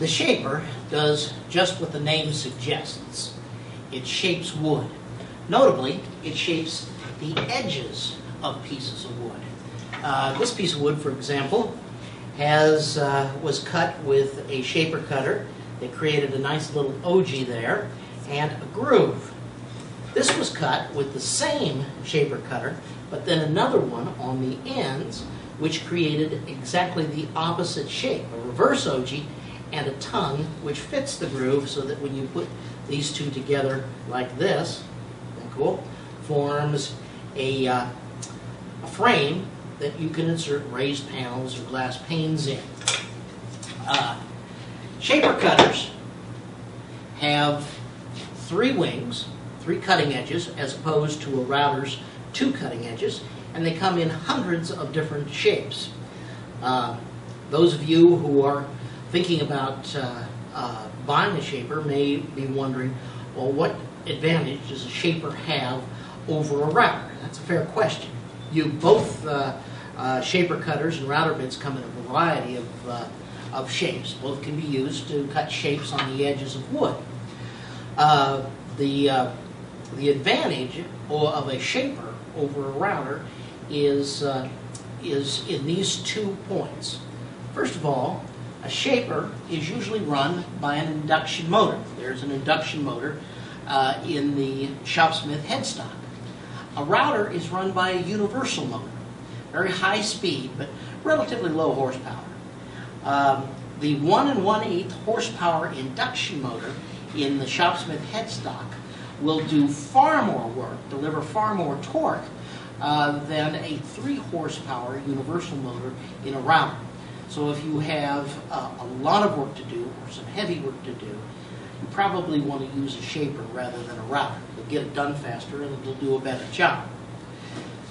The shaper does just what the name suggests. It shapes wood. Notably, it shapes the edges of pieces of wood. This piece of wood, for example, was cut with a shaper cutter that created a nice little ogee there and a groove. This was cut with the same shaper cutter, but then another one on the ends, which created exactly the opposite shape, a reverse ogee and a tongue which fits the groove, so that when you put these two together like this, cool, forms a frame that you can insert raised panels or glass panes in. Shaper cutters have 3 wings, 3 cutting edges, as opposed to a router's 2 cutting edges, and they come in hundreds of different shapes. Those of you who are thinking about buying a shaper may be wondering, well, what advantage does a shaper have over a router? That's a fair question. Both shaper cutters and router bits come in a variety of shapes. Both can be used to cut shapes on the edges of wood. The advantage of a shaper over a router is in these 2 points. First of all, a shaper is usually run by an induction motor. There's an induction motor in the Shopsmith headstock. A router is run by a universal motor, very high speed but relatively low horsepower. The 1 1/8 horsepower induction motor in the Shopsmith headstock will do far more work, deliver far more torque than a 3 horsepower universal motor in a router. So if you have a lot of work to do or some heavy work to do, you probably want to use a shaper rather than a router. You'll get it done faster and it'll do a better job.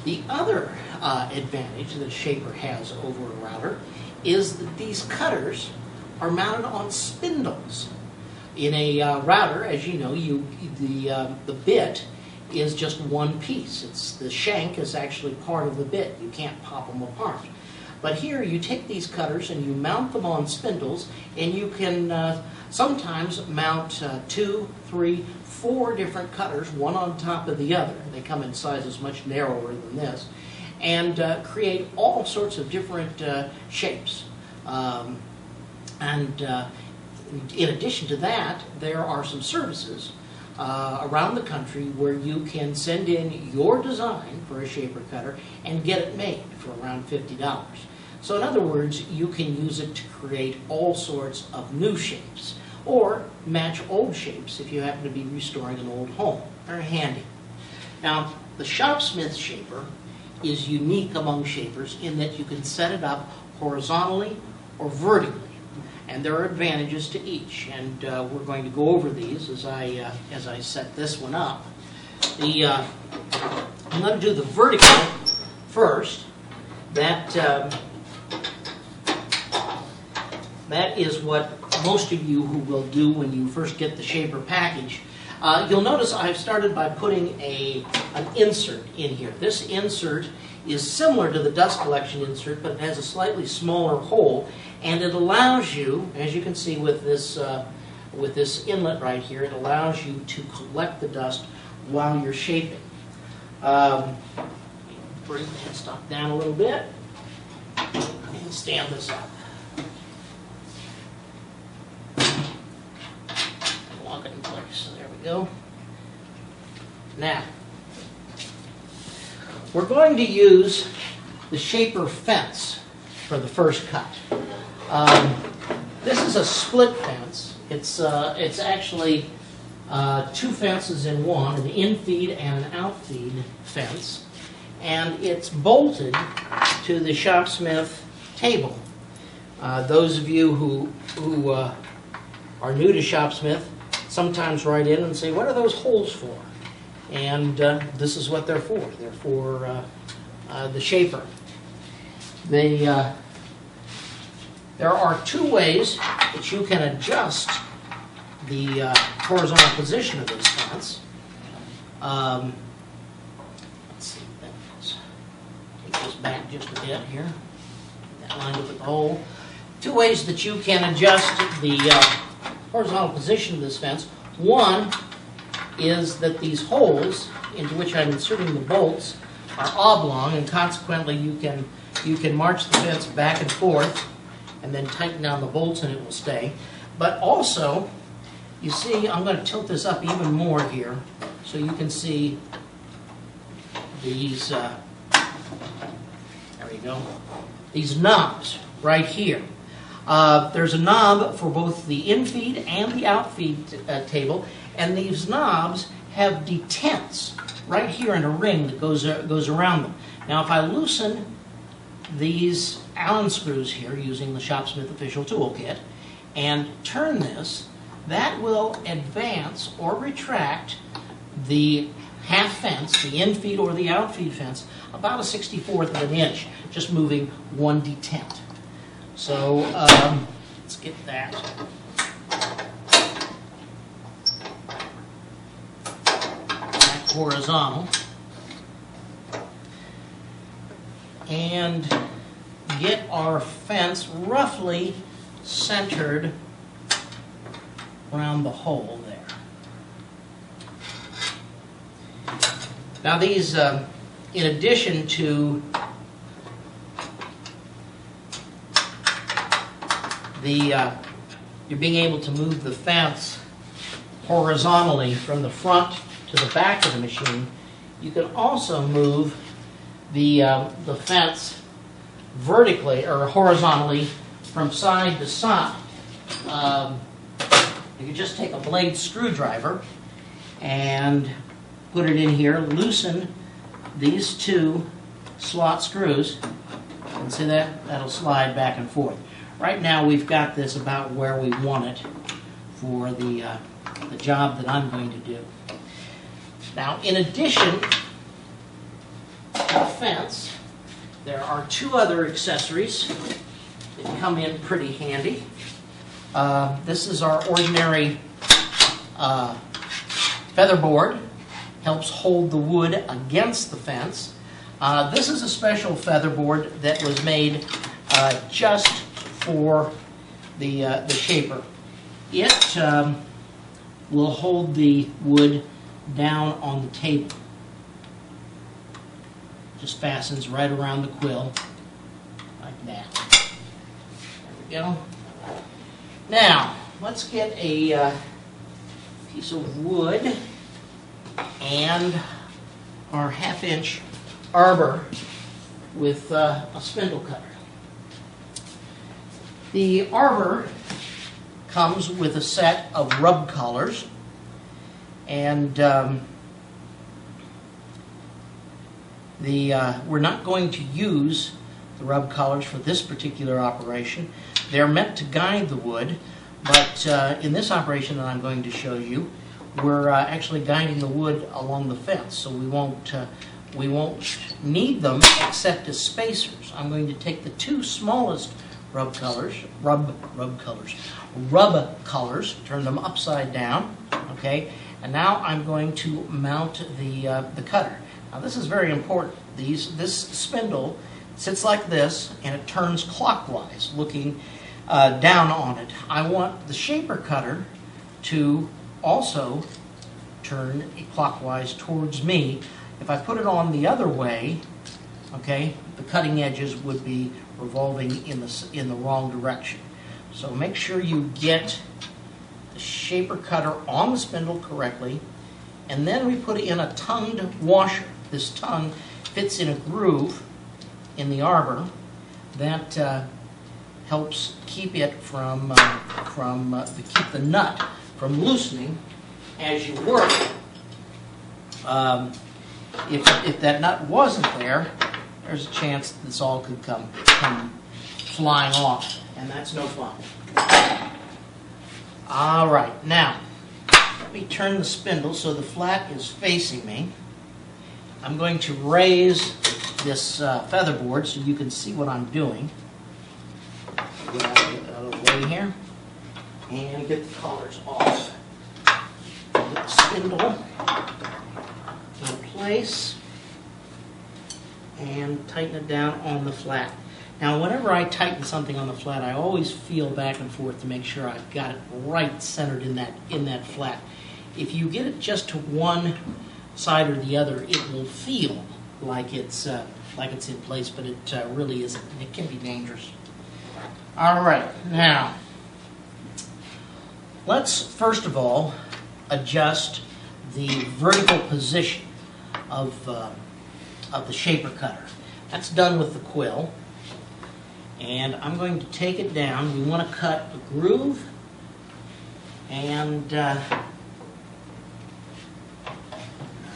The other advantage that a shaper has over a router is that these cutters are mounted on spindles. In a router, as you know, the bit is just one piece. The shank is actually part of the bit. You can't pop them apart. But here you take these cutters and you mount them on spindles, and you can sometimes mount 2, 3, 4 different cutters, one on top of the other. They come in sizes much narrower than this, and create all sorts of different shapes. In addition to that, there are some services around the country where you can send in your design for a shaper cutter and get it made for around $50. So in other words, you can use it to create all sorts of new shapes or match old shapes if you happen to be restoring an old home. Very handy. Now, the Shopsmith shaper is unique among shapers in that you can set it up horizontally or vertically. And there are advantages to each, and we're going to go over these as I set this one up. I'm going to do the vertical first. That is what most of you who will do when you first get the shaper package. You'll notice I've started by putting an insert in here. This insert is similar to the dust collection insert, but it has a slightly smaller hole, and it allows you, as you can see with this inlet right here, it allows you to collect the dust while you're shaping. Bring the headstock down a little bit and stand this up. Lock it in place. There we go. Now, we're going to use the shaper fence for the first cut. This is a split fence. It's actually 2 fences in one, an in-feed and an out-feed fence, and it's bolted to the Shopsmith table. Those of you who are new to Shopsmith sometimes write in and say, what are those holes for? And this is what they're for. They're for the shaper. There are 2 ways that you can adjust the horizontal position of this fence. Let's see what that is. Take this back just a bit here. Get that lined up with the hole. two ways that you can adjust the horizontal position of this fence. One is that these holes into which I'm inserting the bolts are oblong, and consequently you can march the fence back and forth and then tighten down the bolts and it will stay. But also, you see, I'm going to tilt this up even more here so you can see these, there we go, these knobs right here. There's a knob for both the in-feed and the out-feed table, and these knobs have detents right here in a ring that goes around them. Now, if I loosen these Allen screws here using the Shopsmith official toolkit and turn this, that will advance or retract the half fence, the in-feed or the out-feed fence, about a 64th of an inch, just moving one detent. So let's get that. Back horizontal. And get our fence roughly centered around the hole there. Now these, in addition to you're being able to move the fence horizontally from the front to the back of the machine, you can also move the fence vertically or horizontally from side to side. You can just take a blade screwdriver and put it in here, loosen these two slot screws, and see that? That'll slide back and forth. Right now we've got this about where we want it for the job that I'm going to do. Now, in addition to the fence, there are two other accessories that come in pretty handy. This is our ordinary feather board. Helps hold the wood against the fence. This is a special feather board that was made just for the shaper. It will hold the wood down on the table. Just fastens right around the quill like that. There we go. Now, let's get a piece of wood and our half-inch arbor with a spindle cutter. The arbor comes with a set of rub collars, and we're not going to use the rub collars for this particular operation. They're meant to guide the wood, but in this operation that I'm going to show you, we're actually guiding the wood along the fence, so we won't need them except as spacers. I'm going to take the two smallest rub collars, turn them upside down, okay, and now I'm going to mount the cutter. Now this is very important. This spindle sits like this, and it turns clockwise, looking down on it. I want the shaper cutter to also turn clockwise towards me. If I put it on the other way, okay, the cutting edges would be revolving in the wrong direction. So make sure you get the shaper cutter on the spindle correctly, and then we put in a tongued washer. This tongue fits in a groove in the arbor that helps keep it keep the nut from loosening as you work. If that nut wasn't there, there's a chance that this all could come flying off, and that's no fun. All right, now let me turn the spindle so the flat is facing me. I'm going to raise this feather board so you can see what I'm doing. Get out of the way here and get the collars off. Get the spindle in place and tighten it down on the flat. Now, whenever I tighten something on the flat, I always feel back and forth to make sure I've got it right centered in that flat. If you get it just to one side or the other, it will feel like it's in place, but it really isn't. It can be dangerous. All right, now let's first of all adjust the vertical position of the shaper cutter. That's done with the quill. And I'm going to take it down. We want to cut a groove and all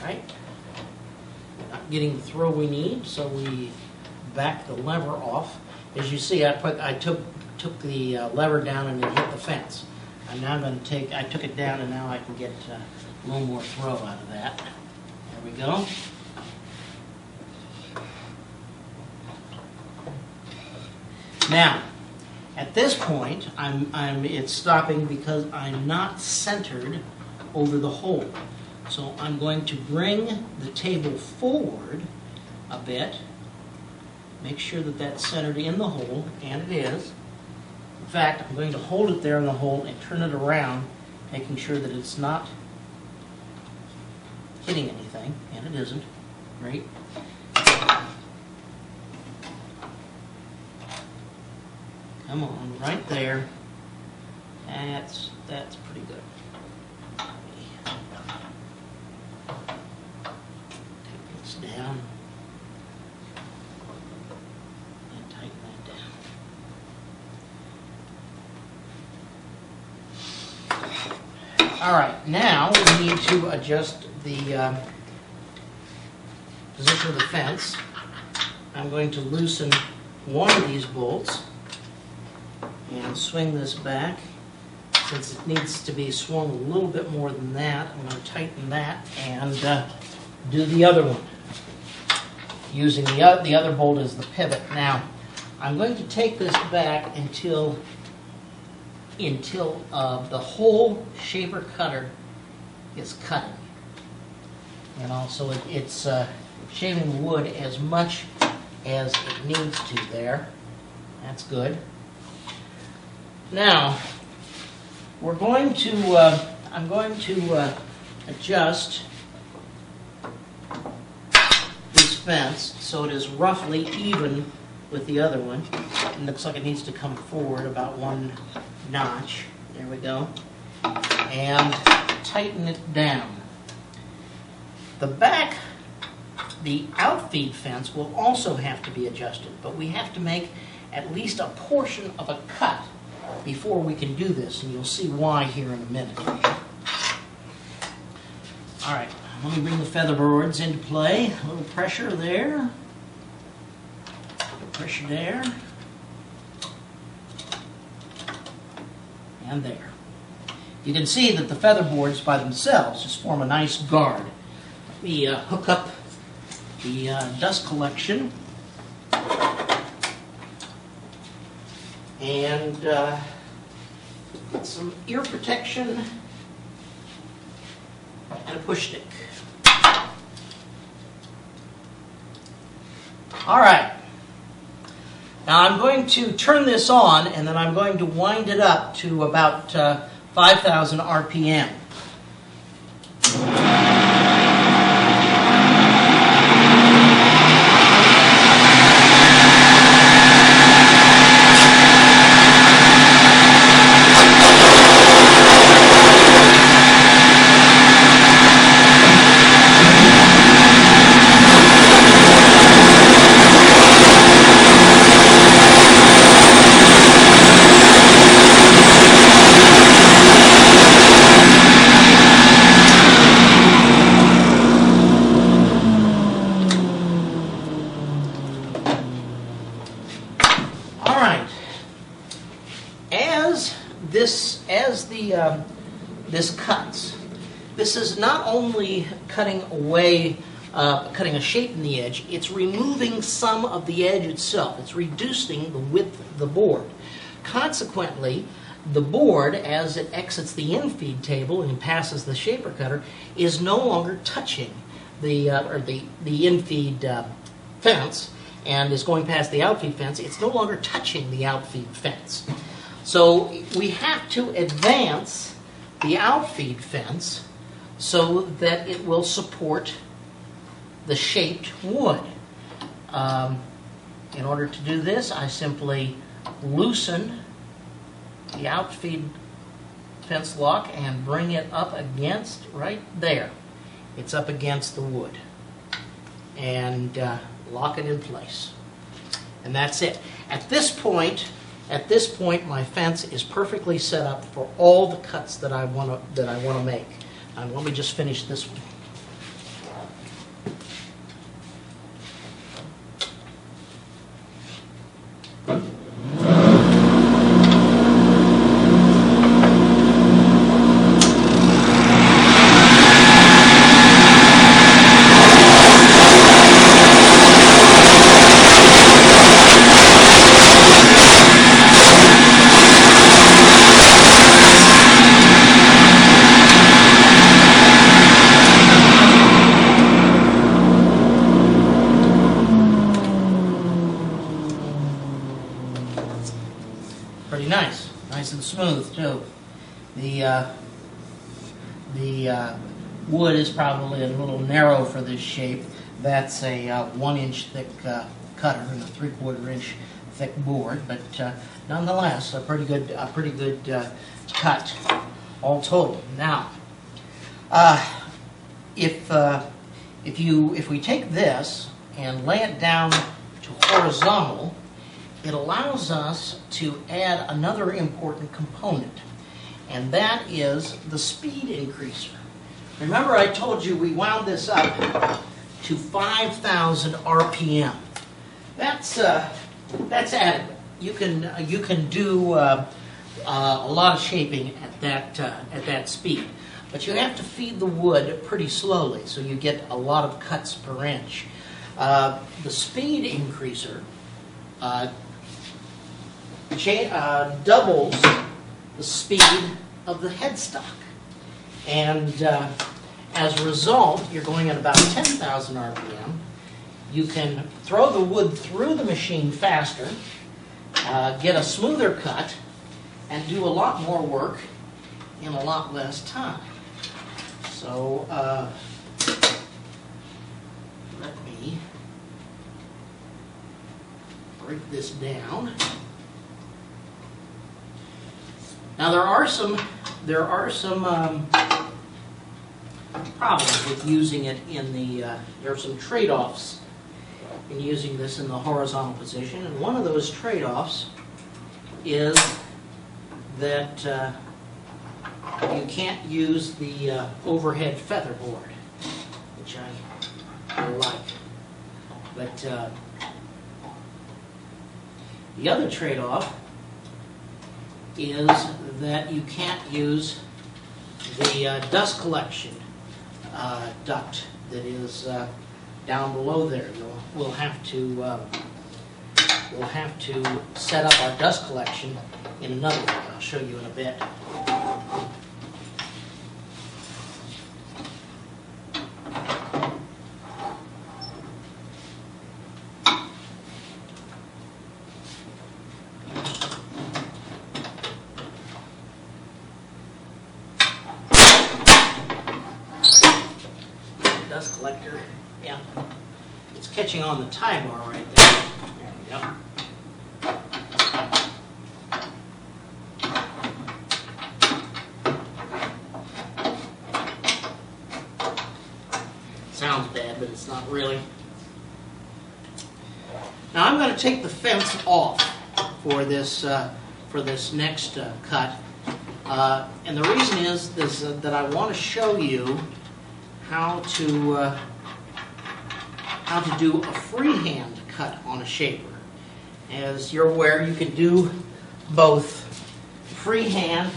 right, not getting the throw we need, so we back the lever off. As you see, I took the lever down and it hit the fence. I'm now going to I took it down and now I can get a little more throw out of that. There we go. Now, at this point, it's stopping because I'm not centered over the hole. So I'm going to bring the table forward a bit, make sure that that's centered in the hole, and it is. In fact, I'm going to hold it there in the hole and turn it around, making sure that it's not hitting anything, and it isn't. Great. Come on, right there. That's pretty good. Take this down and tighten that down. All right, now we need to adjust the position of the fence. I'm going to loosen one of these bolts and swing this back. Since it needs to be swung a little bit more than that, I'm going to tighten that and do the other one, using the other bolt as the pivot. Now, I'm going to take this back until the whole shaper cutter is cutting. And also it's shaving the wood as much as it needs to there. That's good. Now, I'm going to adjust this fence so it is roughly even with the other one. It looks like it needs to come forward about one notch. There we go. And tighten it down. The outfeed fence will also have to be adjusted, but we have to make at least a portion of a cut before we can do this, and you'll see why here in a minute. All right, let me bring the feather boards into play. A little pressure there. A little pressure there. And there. You can see that the feather boards by themselves just form a nice guard. Let me hook up the dust collection. And get some ear protection and a push stick. All right. Now I'm going to turn this on, and then I'm going to wind it up to about 5,000 RPM. This cuts. This is not only cutting away, cutting a shape in the edge, it's removing some of the edge itself. It's reducing the width of the board. Consequently, the board, as it exits the infeed table and passes the shaper cutter, is no longer touching the infeed fence, and is going past the outfeed fence, it's no longer touching the outfeed fence. So we have to advance the outfeed fence so that it will support the shaped wood. In order to do this, I simply loosen the outfeed fence lock and bring it up against, right there. It's up against the wood. And lock it in place. And that's it. At this point, my fence is perfectly set up for all the cuts that I want to make. And let me just finish this one. Pretty nice and smooth too. The wood is probably a little narrow for this shape. That's a 1-inch thick cutter and a 3/4 inch thick board, but nonetheless a pretty good cut all told. Now, if we take this and lay it down to horizontal, it allows us to add another important component, and that is the speed increaser. Remember, I told you we wound this up to 5,000 RPM. That's adequate. You can do a lot of shaping at that speed, but you have to feed the wood pretty slowly, so you get a lot of cuts per inch. The speed increaser doubles the speed of the headstock, and as a result, you're going at about 10,000 RPM. You can throw the wood through the machine faster, get a smoother cut, and do a lot more work in a lot less time. So let me break this down. Now there are some problems with using it in the. There are some trade-offs in using this in the horizontal position, and one of those trade-offs is that you can't use the overhead feather board, which I like. But the other trade-off is that you can't use the dust collection duct that is down below there. We'll have to set up our dust collection in another way. I'll show you in a bit. Dust collector, yeah. It's catching on the tie bar right there. There we go. Sounds bad, but it's not really. Now I'm going to take the fence off for this next cut, and the reason is that I want to show you how to do a freehand cut on a shaper. As you're aware, you can do both freehand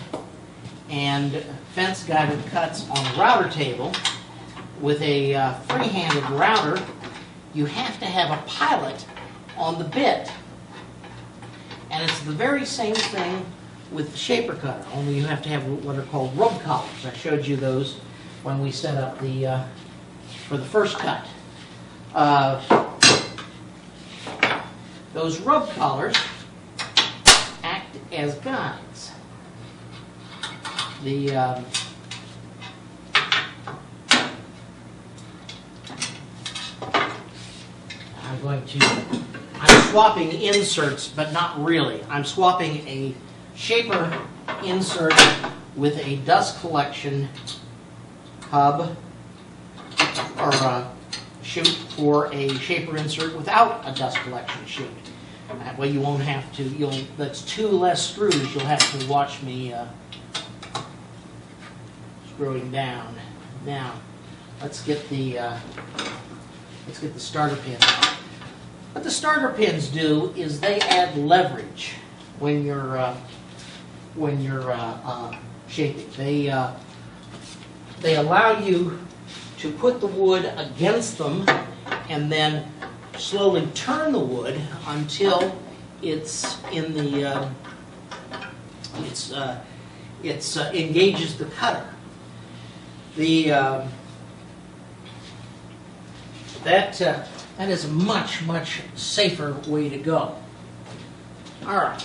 and fence-guided cuts on a router table. With a free-handed router, you have to have a pilot on the bit. And it's the very same thing with the shaper cutter, only you have to have what are called rub collars. I showed you those when we set up the for the first cut. those rub collars act as guides. I'm swapping inserts, but not really. I'm swapping a shaper insert with a dust collection hub or a chute for a shaper insert without a dust collection chute. That way you won't have to, that's 2 less screws you'll have to watch me screwing down. Now, let's get the starter pins. What the starter pins do is they add leverage when you're shaping. They allow you to put the wood against them and then slowly turn the wood until it's in the engages the cutter. That is a much safer way to go. All right.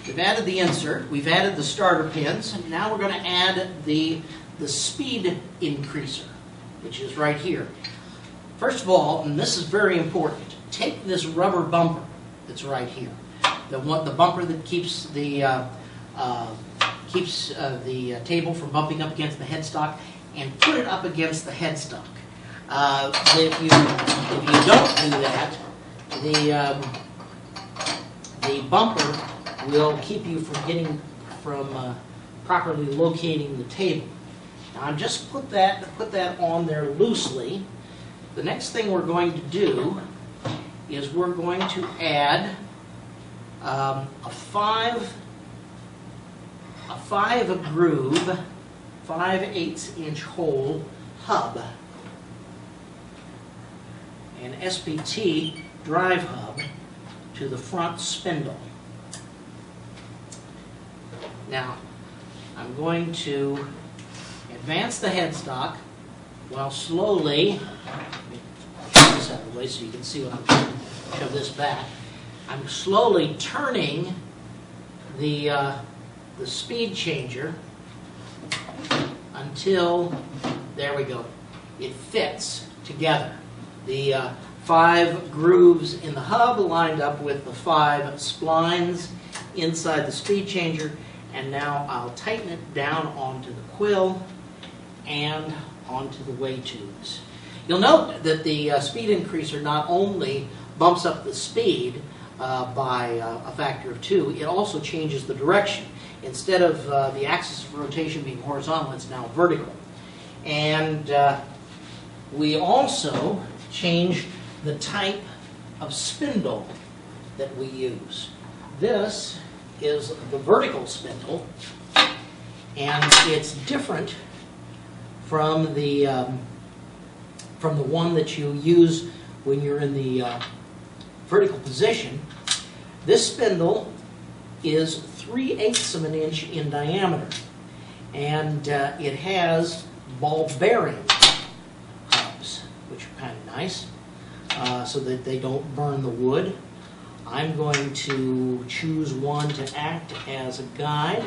We've added the insert. We've added the starter pins. And now we're going to add the speed increaser, which is right here. First of all, and this is very important, take this rubber bumper that's right here, the bumper that keeps the table from bumping up against the headstock, and put it up against the headstock. If you don't do that, the bumper will keep you from properly locating the table. Now I'm just put that on there loosely. The next thing we're going to do is we're going to add a 5-groove, 5/8 inch hole hub, an SPT drive hub to the front spindle. Now, I'm going to advance the headstock while slowly, get this out of the way so you can see what I'm doing, shove this back. I'm slowly turning the speed changer until, there we go, it fits together. The 5 grooves in the hub lined up with the 5 splines inside the speed changer, and now I'll tighten it down onto the quill and onto the way tubes. You'll note that the speed increaser not only bumps up the speed by a factor of 2, it also changes the direction. Instead of the axis of rotation being horizontal, it's now vertical. And we also change the type of spindle that we use. This is the vertical spindle, and it's different from the one that you use when you're in the vertical position. This spindle is 3/8 of an inch in diameter, and it has ball bearing hubs, which are kind of nice, so that they don't burn the wood. I'm going to choose one to act as a guide,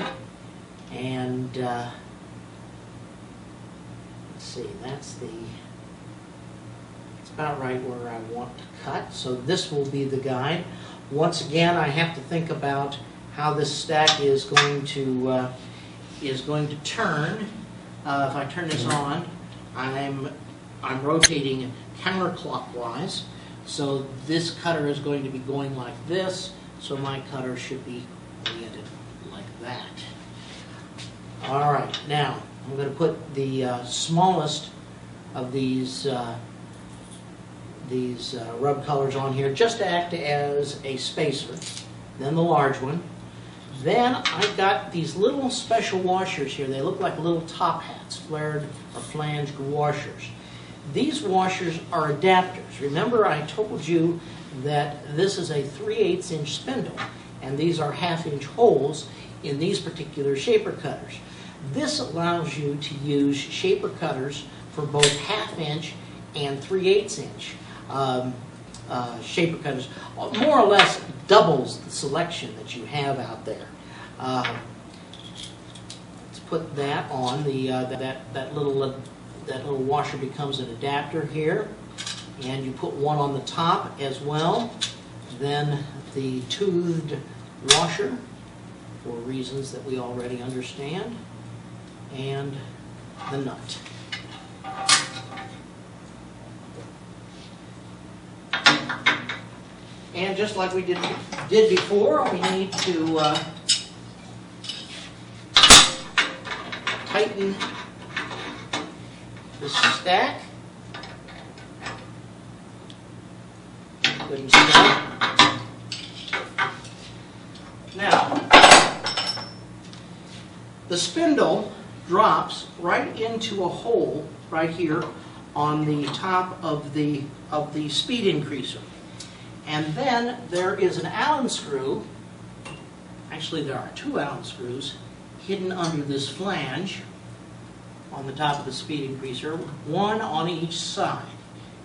and let's see, it's about right where I want to cut, so this will be the guide. Once again, I have to think about how this stack is going to turn. If I turn this on, I'm rotating counterclockwise, so this cutter is going to be going like this, so my cutter should be oriented like that. All right, now I'm going to put the smallest of these rub colors on here just to act as a spacer, then the large one. Then I've got these little special washers here. They look like little top hats, flared or flanged washers. These washers are adapters. Remember, I told you that this is a 3/8 inch spindle, and these are 1/2 inch holes in these particular shaper cutters. This allows you to use shaper cutters for both 1/2 inch and 3/8 inch. shaper cutters, more or less doubles the selection that you have out there. Let's put that on. That little washer becomes an adapter here, and you put one on the top as well. Then the toothed washer, for reasons that we already understand, and the nut. And just like we did before, we need to tighten the stack. Good and snug. Now, the spindle drops right into a hole right here on the top of the speed increaser. And then there is an Allen screw, actually there are 2 Allen screws, hidden under this flange on the top of the speed increaser, one on each side.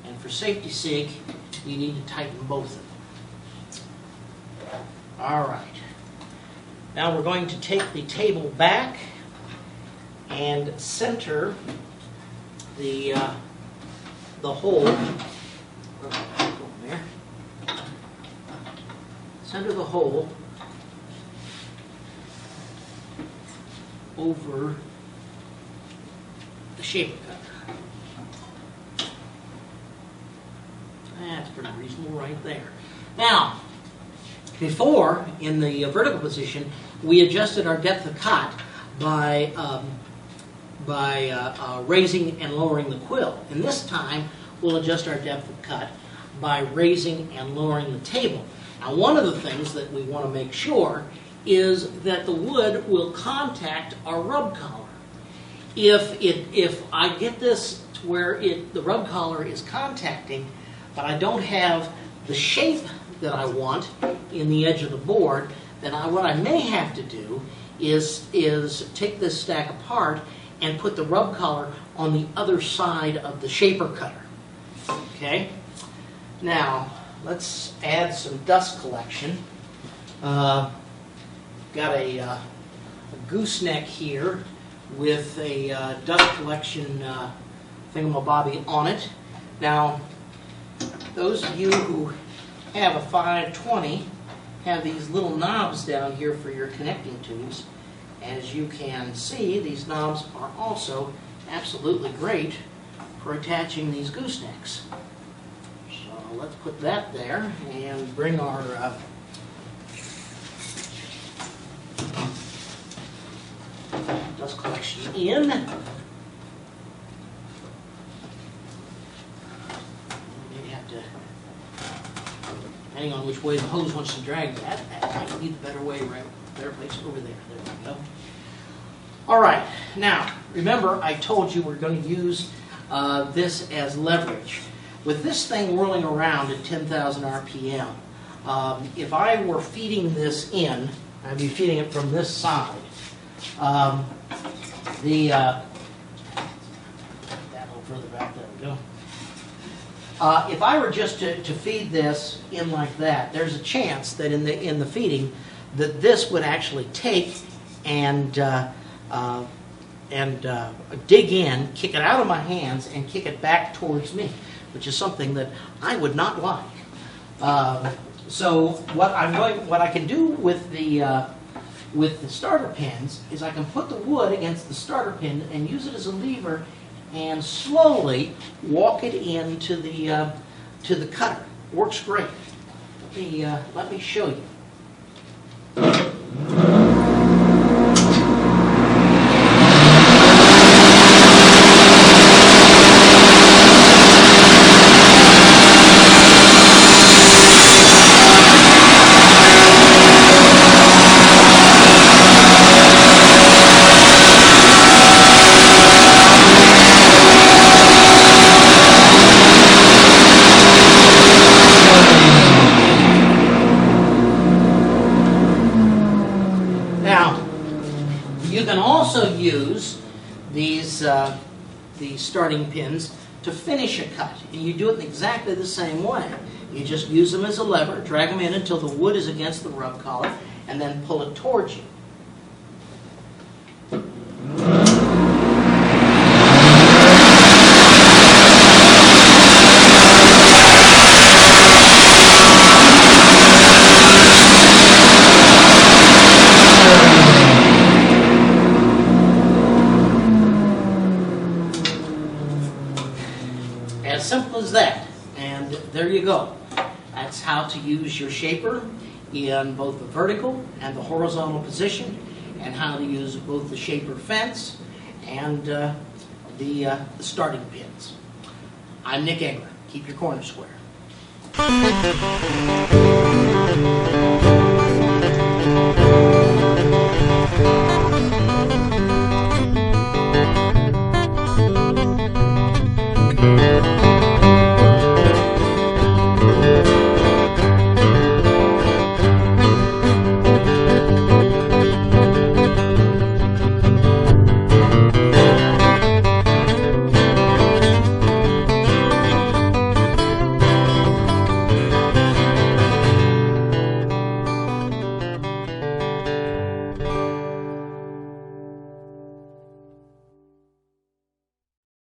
And for safety's sake, you need to tighten both of them. All right. Now we're going to take the table back and center the hole. Center the hole over the shaper cutter. That's pretty reasonable right there. Now, before, in the vertical position, we adjusted our depth of cut by raising and lowering the quill. And this time, we'll adjust our depth of cut by raising and lowering the table. Now, one of the things that we want to make sure is that the wood will contact our rub collar. If I get this to where the rub collar is contacting, but I don't have the shape that I want in the edge of the board, then what I may have to do is take this stack apart and put the rub collar on the other side of the shaper cutter. Okay? Now, let's add some dust collection. Got a gooseneck here with a dust collection thingamabobby on it. Now, those of you who have a 520 have these little knobs down here for your connecting tubes. As you can see, these knobs are also absolutely great for attaching these goosenecks. So let's put that there and bring our dust collection in. Maybe have to, depending on which way the hose wants to drag that might be the better way, right? Better place it over there. There we go. All right. Now, remember, I told you we're going to use this as leverage. With this thing whirling around at 10,000 RPM, if I were feeding this in, I'd be feeding it from this side. That a little further back, there we go. If I were just to feed this in like that, there's a chance that in the feeding that this would actually take and dig in, kick it out of my hands, and kick it back towards me, which is something that I would not like. So what I can do with the starter pins is I can put the wood against the starter pin and use it as a lever and slowly walk it into the cutter. Works great. Let me show you. Use these starting pins to finish a cut. And you do it in exactly the same way. You just use them as a lever, drag them in until the wood is against the rub collar, and then pull it towards you. As simple as that, and there you go. That's how to use your shaper in both the vertical and the horizontal position, and how to use both the shaper fence and the starting pins. I'm Nick Engler. Keep your corner square.